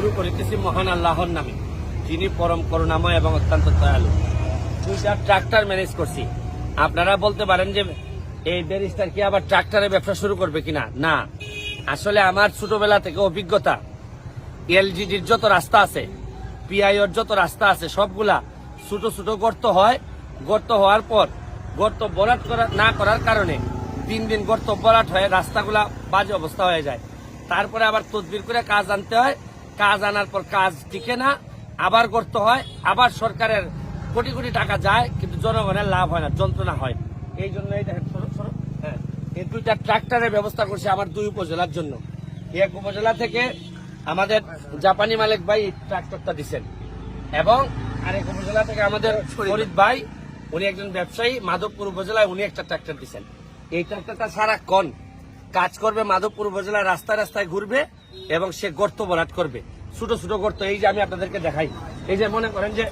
শুরু করিতেছি মহান আল্লাহর নামে, যিনি পরম করুণাময় এবং অত্যন্ত দয়ালু। 2টা ট্রাক্টর ম্যানেজ করছি। আপনারা বলতে পারেন যে এই ব্যারিস্টার কি আবার ট্রাক্টরের ব্যবসা শুরু করবে কিনা? না, আসলে আমার ছোটবেলা থেকে অভিজ্ঞতা, এলজিডির যত রাস্তা আছে, পিআইওর যত রাস্তা আছে, সবগুলা ছোট ছোট গর্ত হয়। গর্ত হওয়ার পর গর্ত ভরাট না করার কারণে দিন দিন গর্ত ভরাট হয়ে রাস্তাগুলা বাজে অবস্থা হয়ে যায়। তারপরে আবার তদবির করে কাজ আনতে হয়, কাজ আনার পর কাজ টিকে না, আবার গর্ত হয়, আবার সরকারের কোটি কোটি টাকা যায়, কিন্তু জনগণের লাভ হয় না, যন্ত্রণা হয়। এই জন্য এই দেখেন হ্যাঁ, এই 2টা ট্রাক্টরের ব্যবস্থা করছে আমার 2 উপজেলার জন্য। এক উপজেলা থেকে আমাদের জাপানি মালিক ভাই ট্রাক্টরটা দিচ্ছেন, এবং আরেক উপজেলা থেকে আমাদের ফরিদ ভাই, উনি একজন ব্যবসায়ী, মাধবপুর উপজেলায় উনি একটা ট্রাক্টর দিচ্ছেন। এই ট্রাক্টরটা সারাক্ষণ কাজ করবে, মাধবপুর উপজেলার রাস্তায় রাস্তায় ঘুরবে এবং সে গর্ত ভরাট করবে, ছোট ছোট গর্ত। এই যে আমি আপনাদেরকে দেখাই, এই যে মনে করেন যে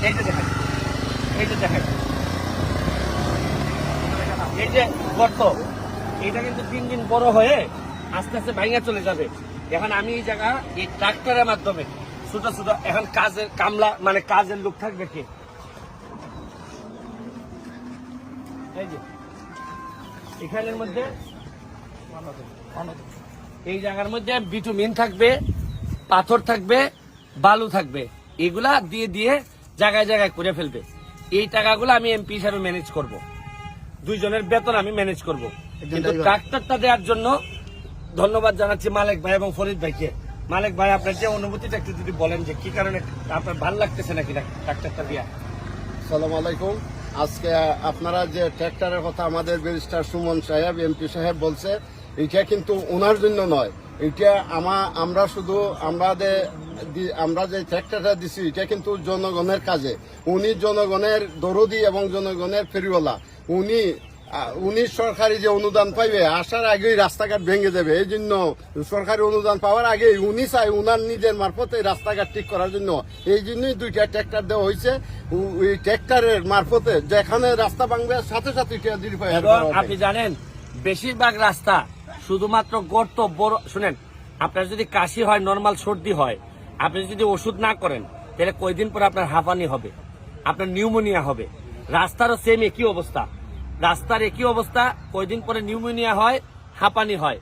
এইটা দেখাই, এইটা দেখাই, এই যে গর্ত, এইটা কিন্তু দিন দিন বড় হয়ে আস্তে আস্তে ভাঙা চলে যাবে। এখন আমি এই জায়গা এই ট্রাক্টরের মাধ্যমে ছোট ছোট, এখন কাজের কামলা মানে কাজের লোক থাকবে কে? এই যে এখানের মধ্যে এই জায়গার মধ্যে বিটুমিন থাকবে, পাথর থাকবে, বালু থাকবে, এগুলা দিয়ে দিয়ে জায়গায় জায়গায় করে ফেলবে। এই টাকাগুলো আমি এমপি হিসাবে ম্যানেজ করব, 2 জনের বেতন আমি ম্যানেজ করব। কিন্তু ট্রাক্টরটা দেওয়ার জন্য ধন্যবাদ জানাচ্ছি মালিক ভাই এবং ফরিদ ভাইকে। মালিক ভাই, আপনার যে অনুভূতিটা একটু যদি বলেন, যে কি কারণে আপনার ভালো লাগতেছে নাকি ট্রাক্টরটা দিয়া? আসসালামু আলাইকুম। আজকে আপনারা যে ট্র্যাক্টরের কথা আমাদের ব্যারিস্টার সুমন সাহেব এমপি সাহেব বলছে, এটা কিন্তু ওনার জন্য নয়, এটা আমরা যে ট্র্যাক্টরটা দিছি এটা কিন্তু জনগণের কাজে। উনি জনগণের দরদি এবং জনগণের ফেরিওয়ালা। উনি সরকারি যে অনুদান পাইবে, আসার আগেই রাস্তাঘাট ভেঙে যাবে। এই জন্য সরকারি অনুদান পাওয়ার আগেই উনি চাই উনার নিজের মারফতে রাস্তাঘাট ঠিক করার জন্য। এই জন্যই 2টা ট্র্যাক্টর দেওয়া হয়েছে। ওই ট্র্যাক্টরের মারফতে যেখানে রাস্তা ভাঙবে সাথে সাথে আপনি জানেন, বেশিরভাগ রাস্তা শুধুমাত্র গর্ত বড়। শুনেন, আপনার যদি কাশি হয়, নর্মাল সর্দি হয়, আপনি যদি ওষুধ না করেন, তাহলে কয়দিন পরে আপনার হাঁপানি হবে, আপনার নিউমোনিয়া হবে। রাস্তারও সেম একই অবস্থা, রাস্তার একই অবস্থা, কয়দিন পরে নিউমোনিয়া হয়, হাঁপানি হয়।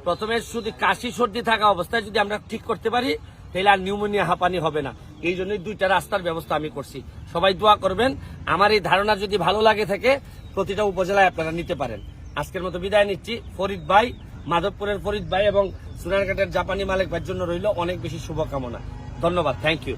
প্রথমে শুধু কাশি সর্দি থাকা অবস্থায় যদি আমরা ঠিক করতে পারি, তাহলে আর নিউমোনিয়া হাঁপানি হবে না। এই জন্যই 2টা রাস্তার ব্যবস্থা আমি করছি। সবাই দোয়া করবেন। আমার এই ধারণা যদি ভালো লাগে থাকে, প্রতিটা উপজেলায় আপনারা নিতে পারেন। আজকের মতো বিদায় নিচ্ছি। ফরিদ ভাই, মাধবপুরের ফরিদ ভাই এবং সুনারঘাটের জাপানি মালিক ভাইয়ের জন্য রইল অনেক বেশি শুভকামনা। ধন্যবাদ, থ্যাংক ইউ।